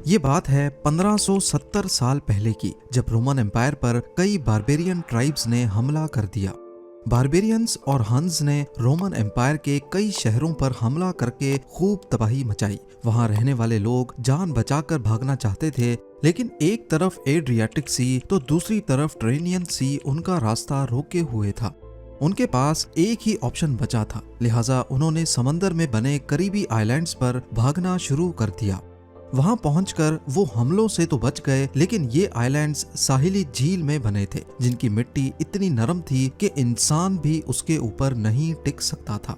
ये बात है 1570 साल पहले की, जब रोमन एम्पायर पर कई बारबेरियन ट्राइब्स ने हमला कर दिया। बारबेरियंस और हंस ने रोमन एम्पायर के कई शहरों पर हमला करके खूब तबाही मचाई। वहां रहने वाले लोग जान बचाकर भागना चाहते थे, लेकिन एक तरफ एड्रियाटिक सी तो दूसरी तरफ ट्रेनियन सी उनका रास्ता रोके हुए था। उनके पास एक ही ऑप्शन बचा था, लिहाजा उन्होंने समंदर में बने करीबी आइलैंड्स पर भागना शुरू कर दिया। वहां पहुंचकर वो हमलों से तो बच गए, लेकिन ये आइलैंड्स साहिली झील में बने थे, जिनकी मिट्टी इतनी नरम थी कि इंसान भी उसके ऊपर नहीं टिक सकता था।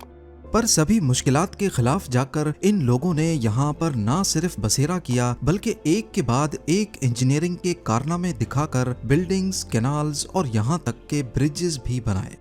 पर सभी मुश्किलात के खिलाफ जाकर इन लोगों ने यहाँ पर ना सिर्फ बसेरा किया, बल्कि एक के बाद एक इंजीनियरिंग के कारनामे दिखाकर बिल्डिंग्स, कैनाल्स और यहाँ तक के ब्रिजेस भी बनाए।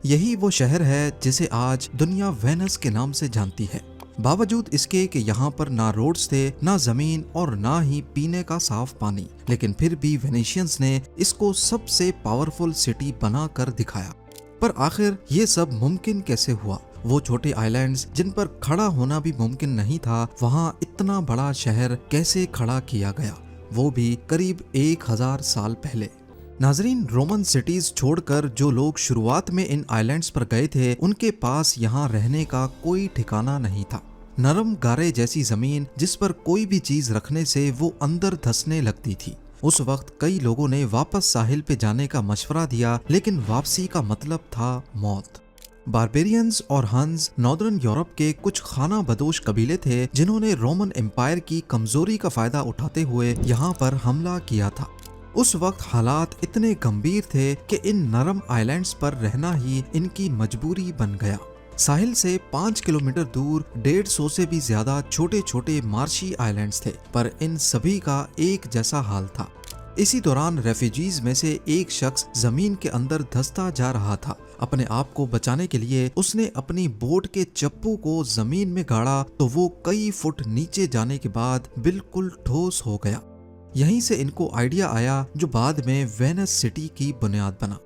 यही वो शहर है जिसे आज दुनिया वेनस के नाम से जानती है। बावजूद इसके कि यहाँ पर ना रोड्स थे, ना जमीन और ना ही पीने का साफ पानी, लेकिन फिर भी वेनेशियंस ने इसको सबसे पावरफुल सिटी बना कर दिखाया। पर आखिर ये सब मुमकिन कैसे हुआ? वो छोटे आइलैंड्स जिन पर खड़ा होना भी मुमकिन नहीं था, वहाँ इतना बड़ा शहर कैसे खड़ा किया गया, वो भी करीब 1000 साल पहले। नाजरीन, रोमन सिटीज छोड़कर जो लोग शुरुआत में इन आइलैंड्स पर गए थे, उनके पास यहाँ रहने का कोई ठिकाना नहीं था। नरम गारे जैसी जमीन जिस पर कोई भी चीज रखने से वो अंदर धंसने लगती थी। उस वक्त कई लोगों ने वापस साहिल पे जाने का मशवरा दिया, लेकिन वापसी का मतलब था मौत। बारबेरियंस और हंस नॉर्दर्न यूरोप के कुछ खाना बदोश कबीले थे, जिन्होंने रोमन एम्पायर की कमजोरी का फायदा उठाते हुए यहाँ पर हमला किया था। उस वक्त हालात इतने गंभीर थे कि इन नरम आइलैंड्स पर रहना ही इनकी मजबूरी बन गया। साहिल से 5 किलोमीटर दूर 150 से भी ज्यादा छोटे छोटे मार्शी आइलैंड्स थे, पर इन सभी का एक जैसा हाल था। इसी दौरान रेफ्यूजीज में से एक शख्स जमीन के अंदर धंसता जा रहा था। अपने आप को बचाने के लिए उसने अपनी बोट के चप्पू को जमीन में गाड़ा, तो वो कई फुट नीचे जाने के बाद बिल्कुल ठोस हो गया। यहीं से इनको आइडिया आया, जो बाद में वेनस सिटी की बुनियाद बना।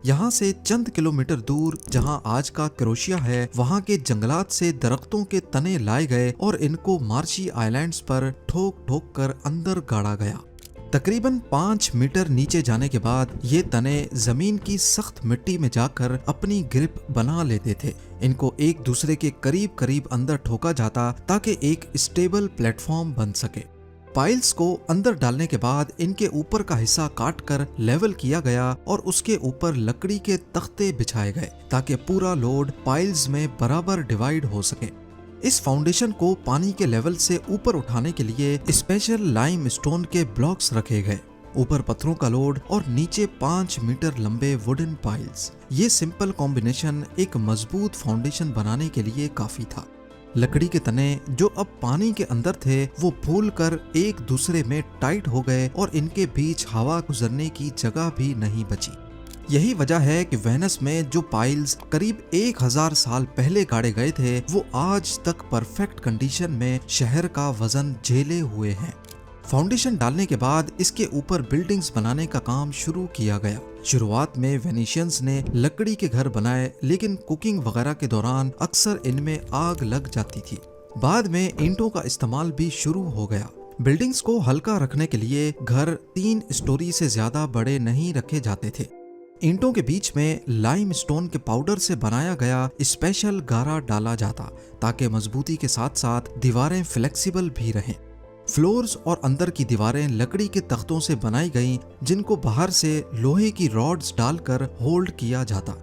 यहाँ से चंद किलोमीटर दूर जहाँ आज का क्रोशिया है, वहाँ के जंगलात से दरख्तों के तने लाए गए और इनको मार्शी आइलैंड्स पर ठोक ठोक कर अंदर गाड़ा गया। तकरीबन 5 मीटर नीचे जाने के बाद ये तने जमीन की सख्त मिट्टी में जाकर अपनी ग्रिप बना लेते थे। इनको एक दूसरे के करीब करीब अंदर ठोका जाता ताकि एक स्टेबल प्लेटफॉर्म बन सके। पाइल्स को अंदर डालने के बाद इनके ऊपर का हिस्सा काट कर लेवल किया गया और उसके ऊपर लकड़ी के तख्ते बिछाए गए, ताकि पूरा लोड पाइल्स में बराबर डिवाइड हो सके। इस फाउंडेशन को पानी के लेवल से ऊपर उठाने के लिए स्पेशल लाइम स्टोन के ब्लॉक्स रखे गए। ऊपर पत्थरों का लोड और नीचे 5 मीटर लंबे वुडन पाइल्स। ये सिंपल कॉम्बिनेशन एक मजबूत फाउंडेशन बनाने के लिए काफी था। लकड़ी के तने जो अब पानी के अंदर थे, वो फूल कर एक दूसरे में टाइट हो गए और इनके बीच हवा गुजरने की जगह भी नहीं बची। यही वजह है कि वेनस में जो पाइल्स करीब 1000 साल पहले गाड़े गए थे, वो आज तक परफेक्ट कंडीशन में शहर का वजन झेले हुए हैं। फाउंडेशन डालने के बाद इसके ऊपर बिल्डिंग्स बनाने का काम शुरू किया गया। शुरुआत में वेनेशियंस ने लकड़ी के घर बनाए, लेकिन कुकिंग वगैरह के दौरान अक्सर इनमें आग लग जाती थी। बाद में ईंटों का इस्तेमाल भी शुरू हो गया। बिल्डिंग्स को हल्का रखने के लिए घर 3 स्टोरी से ज्यादा बड़े नहीं रखे जाते थे। ईंटों के बीच में लाइम स्टोन के पाउडर से बनाया गया स्पेशल गारा डाला जाता, ताकि मजबूती के साथ साथ दीवारें फ्लेक्सिबल भी रहें। फ्लोर्स और अंदर की दीवारें लकड़ी के तख्तों से बनाई गईं, जिनको बाहर से लोहे की रॉड्स डालकर होल्ड किया जाता।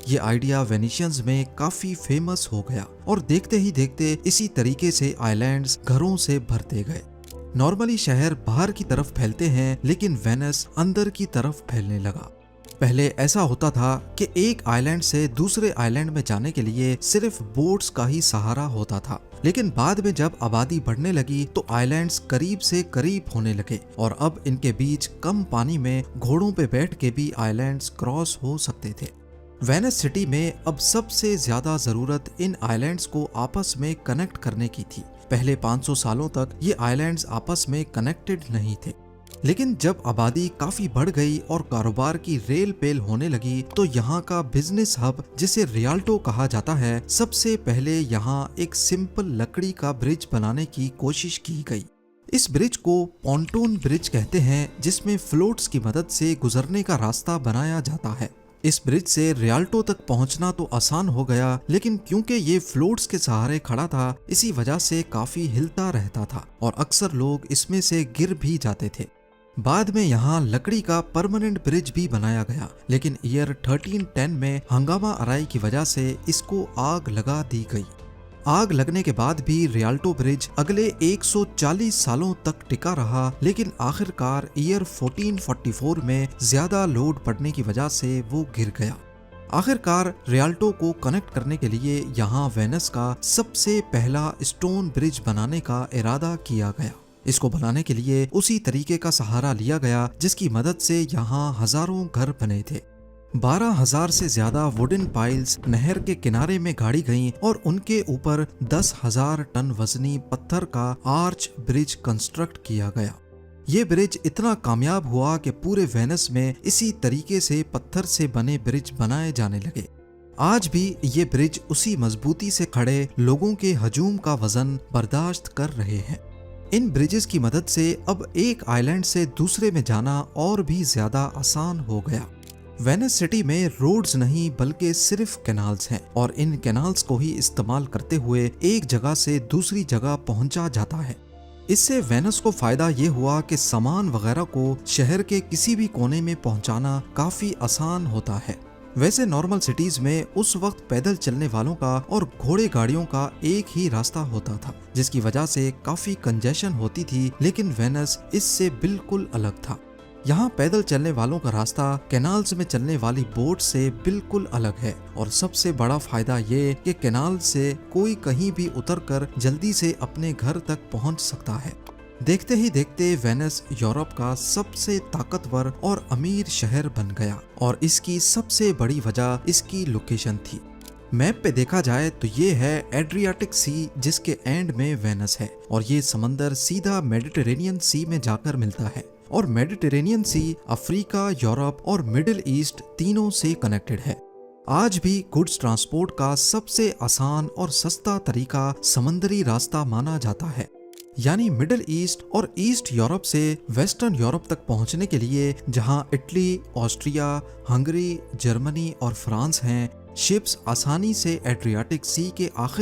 ये आइडिया वेनेशियंस में काफी फेमस हो गया और देखते ही देखते इसी तरीके से आइलैंड्स घरों से भरते गए। नॉर्मली शहर बाहर की तरफ फैलते हैं, लेकिन वेनस अंदर की तरफ फैलने लगा। पहले ऐसा होता था कि एक आइलैंड से दूसरे आइलैंड में जाने के लिए सिर्फ बोट्स का ही सहारा होता था, लेकिन बाद में जब आबादी बढ़ने लगी तो आइलैंड्स करीब से करीब होने लगे और अब इनके बीच कम पानी में घोड़ों पे बैठ के भी आइलैंड्स क्रॉस हो सकते थे। वेनिस सिटी में अब सबसे ज्यादा जरूरत इन आइलैंड्स को आपस में कनेक्ट करने की थी। पहले 500 सालों तक ये आइलैंड्स आपस में कनेक्टेड नहीं थे, लेकिन जब आबादी काफी बढ़ गई और कारोबार की रेल पेल होने लगी तो यहाँ का बिजनेस हब, जिसे रियाल्टो कहा जाता है, सबसे पहले यहाँ एक सिंपल लकड़ी का ब्रिज बनाने की कोशिश की गई। इस ब्रिज को पॉन्टून ब्रिज कहते हैं, जिसमें फ्लोट्स की मदद से गुजरने का रास्ता बनाया जाता है। इस ब्रिज से रियाल्टो तक पहुंचना तो आसान हो गया, लेकिन क्योंकि ये फ्लोट्स के सहारे खड़ा था, इसी वजह से काफी हिलता रहता था और अक्सर लोग इसमें से गिर भी जाते थे। बाद में यहाँ लकड़ी का परमानेंट ब्रिज भी बनाया गया, लेकिन ईयर 1310 में हंगामा आराई की वजह से इसको आग लगा दी गई। आग लगने के बाद भी रियाल्टो ब्रिज अगले 140 सालों तक टिका रहा, लेकिन आखिरकार ईयर 1444 में ज्यादा लोड पड़ने की वजह से वो गिर गया। आखिरकार रियाल्टो को कनेक्ट करने के लिए यहाँ वेनिस का सबसे पहला स्टोन ब्रिज बनाने का इरादा किया गया। इसको बनाने के लिए उसी तरीके का सहारा लिया गया जिसकी मदद से यहाँ हजारों घर बने थे। 12,000 से ज्यादा वुडन पाइल्स नहर के किनारे में गाड़ी गईं और उनके ऊपर 10,000 टन वजनी पत्थर का आर्च ब्रिज कंस्ट्रक्ट किया गया। ये ब्रिज इतना कामयाब हुआ कि पूरे वेनिस में इसी तरीके से पत्थर से बने ब्रिज बनाए जाने लगे। आज भी ये ब्रिज उसी मजबूती से खड़े लोगों के हजूम का वजन बर्दाश्त कर रहे हैं। इन ब्रिजेस की मदद से अब एक आइलैंड से दूसरे में जाना और भी ज्यादा आसान हो गया। वेनिस सिटी में रोड्स नहीं बल्कि सिर्फ कैनाल्स हैं और इन कैनाल्स को ही इस्तेमाल करते हुए एक जगह से दूसरी जगह पहुंचा जाता है। इससे वेनिस को फायदा ये हुआ कि सामान वगैरह को शहर के किसी भी कोने में पहुंचाना काफी आसान होता है। वैसे नॉर्मल सिटीज में उस वक्त पैदल चलने वालों का और घोड़े गाड़ियों का एक ही रास्ता होता था, जिसकी वजह से काफी कंजेशन होती थी, लेकिन वेनिस इससे बिल्कुल अलग था। यहाँ पैदल चलने वालों का रास्ता कैनाल्स में चलने वाली बोट से बिल्कुल अलग है और सबसे बड़ा फायदा ये कि कैनाल से कोई कहीं भी उतरकर जल्दी से अपने घर तक पहुँच सकता है। देखते ही देखते वेनिस यूरोप का सबसे ताकतवर और अमीर शहर बन गया और इसकी सबसे बड़ी वजह इसकी लोकेशन थी। मैप पे देखा जाए तो ये है एड्रियाटिक सी, जिसके एंड में वेनिस है और ये समंदर सीधा मेडिटेरेनियन सी में जाकर मिलता है और मेडिटेरेनियन सी अफ्रीका, यूरोप और मिडिल ईस्ट तीनों से कनेक्टेड है। आज भी गुड्स ट्रांसपोर्ट का सबसे आसान और सस्ता तरीका समंदरी रास्ता माना जाता है। यानी मिडिल ईस्ट और ईस्ट यूरोप से वेस्टर्न यूरोप तक पहुंचने के लिए जहां इटली, ऑस्ट्रिया, हंगरी, जर्मनी और फ्रांस हैं, शिप्स आसानी से एड्रियाटिक सी के आखिर